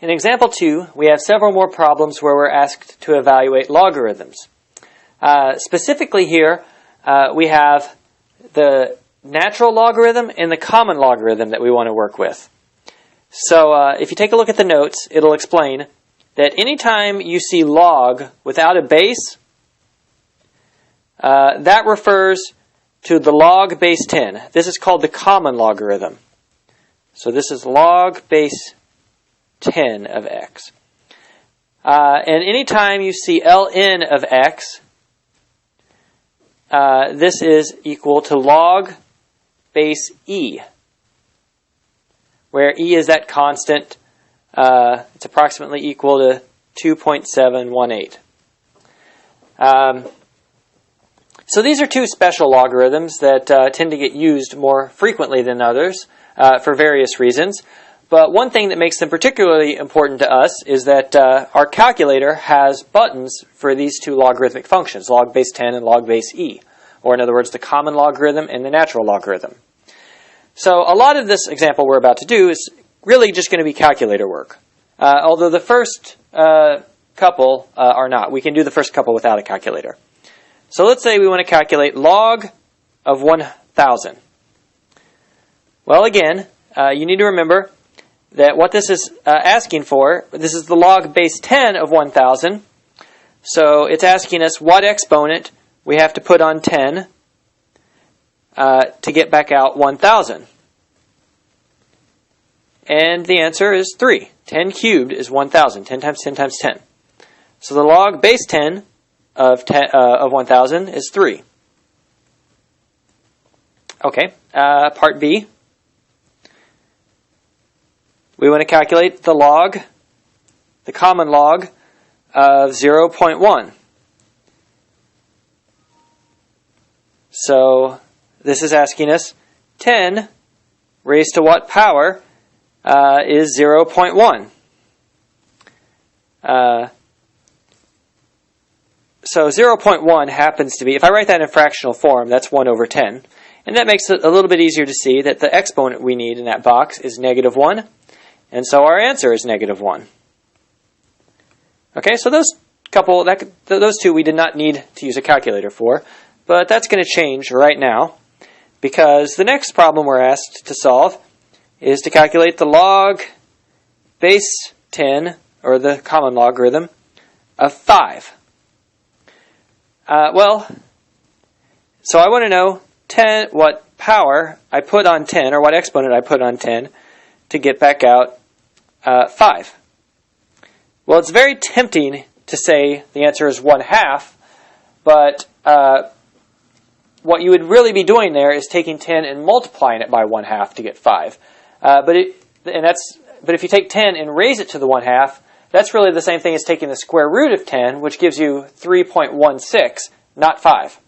In example 2, we have several more problems where we're asked to evaluate logarithms. Specifically here, we have the natural logarithm and the common logarithm that we want to work with. So if you take a look at the notes, it'll explain that anytime you see log without a base, that refers to the log base 10. This is called the common logarithm. So this is log base 10 of x. And anytime you see ln of x, this is equal to log base e, where e is that constant. It's approximately equal to 2.718. So these are two special logarithms that tend to get used more frequently than others for various reasons. But one thing that makes them particularly important to us is that our calculator has buttons for these two logarithmic functions, log base 10 and log base e, or in other words, the common logarithm and the natural logarithm. So a lot of this example we're about to do is really just going to be calculator work, although the first couple are not. We can do the first couple without a calculator. So let's say we want to calculate log of 1,000. Well, again, you need to remember that what this is asking for, this is the log base 10 of 1,000. So it's asking us what exponent we have to put on 10 to get back out 1,000. And the answer is 3. 10 cubed is 1,000. 10 times 10 times 10. So the log base 10 of 1,000 is 3. Okay, part B. We want to calculate the log, the common log of 0.1. So this is asking us 10 raised to what power is 0.1. So 0.1 happens to be, if I write that in fractional form, that's 1 over 10. And that makes it a little bit easier to see that the exponent we need in that box is negative 1. And so our answer is negative 1. Okay, so those two we did not need to use a calculator for. But that's going to change right now, because the next problem we're asked to solve is to calculate the log base 10, or the common logarithm, of 5. So I want to know what power I put on 10, or what exponent I put on 10, to get back out 5. Well, it's very tempting to say the answer is 1/2, but what you would really be doing there is taking 10 and multiplying it by 1/2 to get 5. But if you take 10 and raise it to the 1/2, that's really the same thing as taking the square root of 10, which gives you 3.16, not 5.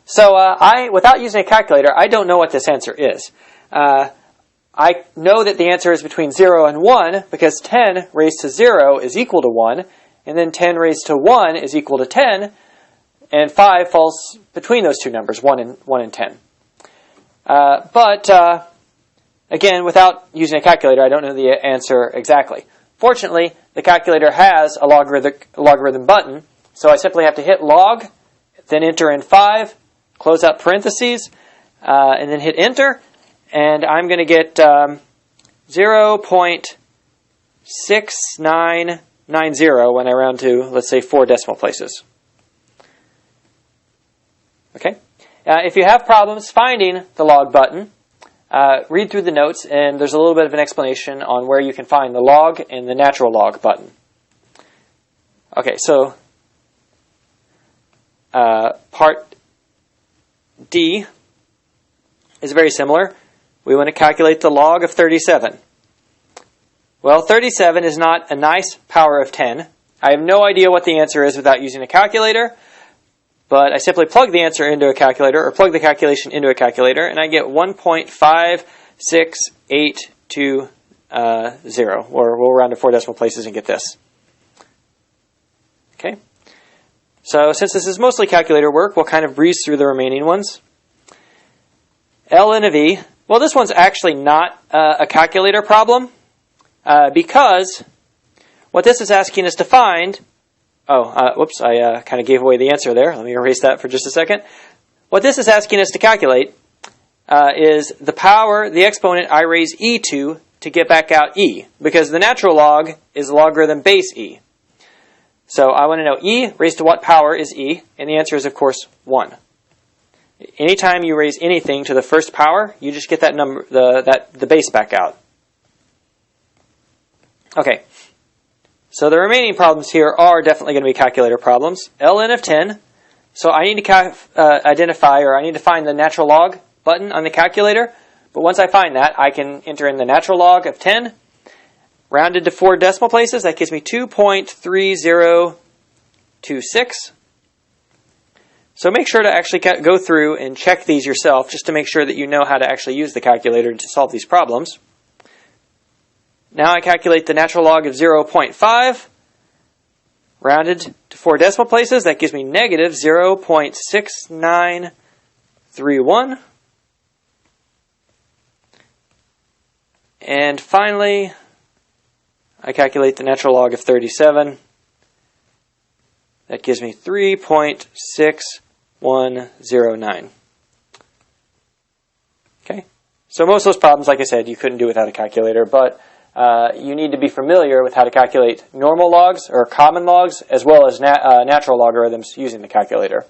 So without using a calculator, I don't know what this answer is. I know that the answer is between 0 and 1, because 10 raised to 0 is equal to 1, and then 10 raised to 1 is equal to 10, and 5 falls between those two numbers, 1 and 10. Again, without using a calculator, I don't know the answer exactly. Fortunately, the calculator has a logarithm button, so I simply have to hit log, then enter in 5, close out parentheses, and then hit enter, and I'm going to get 0.6990 when I round to, let's say, 4 decimal places. Okay. If you have problems finding the log button, read through the notes, and there's a little bit of an explanation on where you can find the log and the natural log button. Okay, so part D is very similar. We want to calculate the log of 37. Well, 37 is not a nice power of 10. I have no idea what the answer is without using a calculator, but I simply plug the answer into a calculator, or plug the calculation into a calculator, and I get 1.5680, or we'll round to 4 decimal places and get this. Okay. So since this is mostly calculator work, we'll kind of breeze through the remaining ones. ln of e. Well, this one's actually not a calculator problem. because what this is asking us to find, whoops, I kind of gave away the answer there. Let me erase that for just a second. What this is asking us to calculate is the power, the exponent I raise e to get back out e, because the natural log is logarithm base e. So I want to know e raised to what power is e, and the answer is, of course, 1. Anytime you raise anything to the first power, you just get that number, the base back out. Okay, so the remaining problems here are definitely going to be calculator problems. ln of 10. So I need to identify, or I need to find the natural log button on the calculator. But once I find that, I can enter in the natural log of 10. Rounded to 4 decimal places, that gives me 2.3026. So make sure to actually go through and check these yourself, just to make sure that you know how to actually use the calculator to solve these problems. Now I calculate the natural log of 0.5. Rounded to 4 decimal places, that gives me negative 0.6931. And finally, I calculate the natural log of 37. That gives me 3.6109. Okay, so most of those problems, like I said, you couldn't do without a calculator, but you need to be familiar with how to calculate normal logs or common logs, as well as natural logarithms using the calculator.